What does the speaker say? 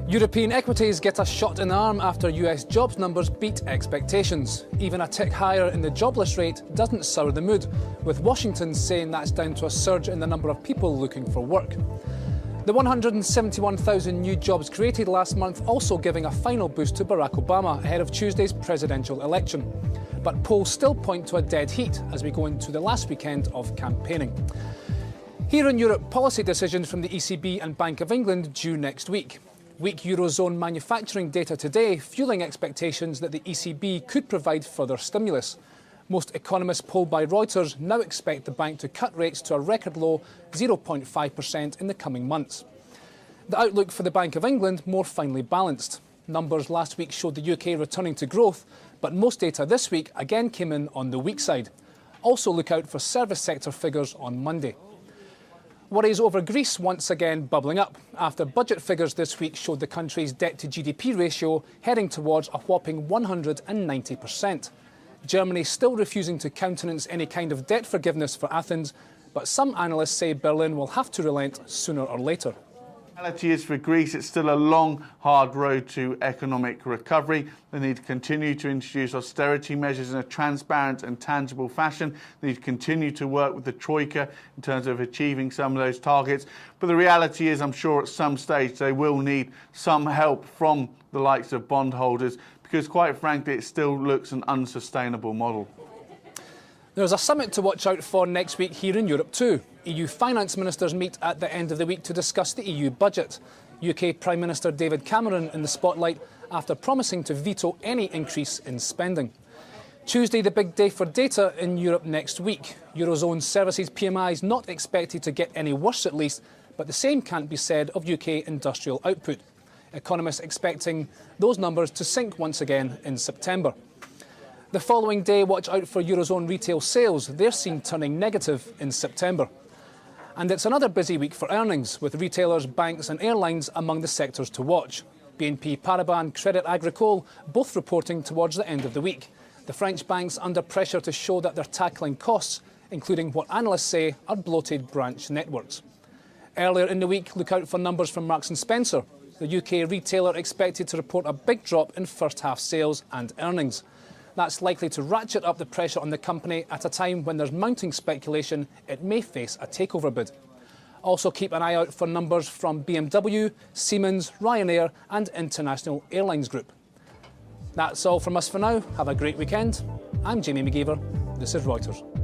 European equities get a shot in the arm after US jobs numbers beat expectations. Even a tick higher in the jobless rate doesn't sour the mood, with Washington saying that's down to a surge in the number of people looking for work. The 171,000 new jobs created last month also giving a final boost to Barack Obama ahead of Tuesday's presidential election. But polls still point to a dead heat as we go into the last weekend of campaigning. Here in Europe, policy decisions from the ECB and Bank of England due next week. Weak Eurozone manufacturing data today fueling expectations that the ECB could provide further stimulus. Most economists polled by Reuters now expect the bank to cut rates to a record low 0.5% in the coming months. The outlook for the Bank of England more finely balanced. Numbers last week showed the UK returning to growth, but most data this week again came in on the weak side. Also look out for service sector figures on Monday. Worries over Greece once again bubbling up after budget figures this week showed the country's debt to GDP ratio heading towards a whopping 190%. Germany still refusing to countenance any kind of debt forgiveness for Athens, but some analysts say Berlin will have to relent sooner or later. The reality is for Greece, it's still a long, hard road to economic recovery. They need to continue to introduce austerity measures in a transparent and tangible fashion. They need to continue to work with the Troika in terms of achieving some of those targets. But the reality is, I'm sure at some stage they will need some help from the likes of bondholders because, quite frankly, it still looks an unsustainable model. There's a summit to watch out for next week here in Europe too. EU finance ministers meet at the end of the week to discuss the EU budget. UK Prime Minister David Cameron in the spotlight after promising to veto any increase in spending. Tuesday, the big day for data in Europe next week. Eurozone services PMI is not expected to get any worse at least, but the same can't be said of UK industrial output. Economists expecting those numbers to sink once again in September. The following day, watch out for Eurozone retail sales. They're seen turning negative in September. And it's another busy week for earnings, with retailers, banks and airlines among the sectors to watch. BNP Paribas and Crédit Agricole both reporting towards the end of the week. The French banks under pressure to show that they're tackling costs, including what analysts say are bloated branch networks. Earlier in the week, look out for numbers from Marks & Spencer. The UK retailer expected to report a big drop in first half sales and earnings. That's likely to ratchet up the pressure on the company at a time when there's mounting speculation it may face a takeover bid. Also keep an eye out for numbers from BMW, Siemens, Ryanair and International Airlines Group. That's all from us for now. Have a great weekend. I'm Jamie McGeever. This is Reuters.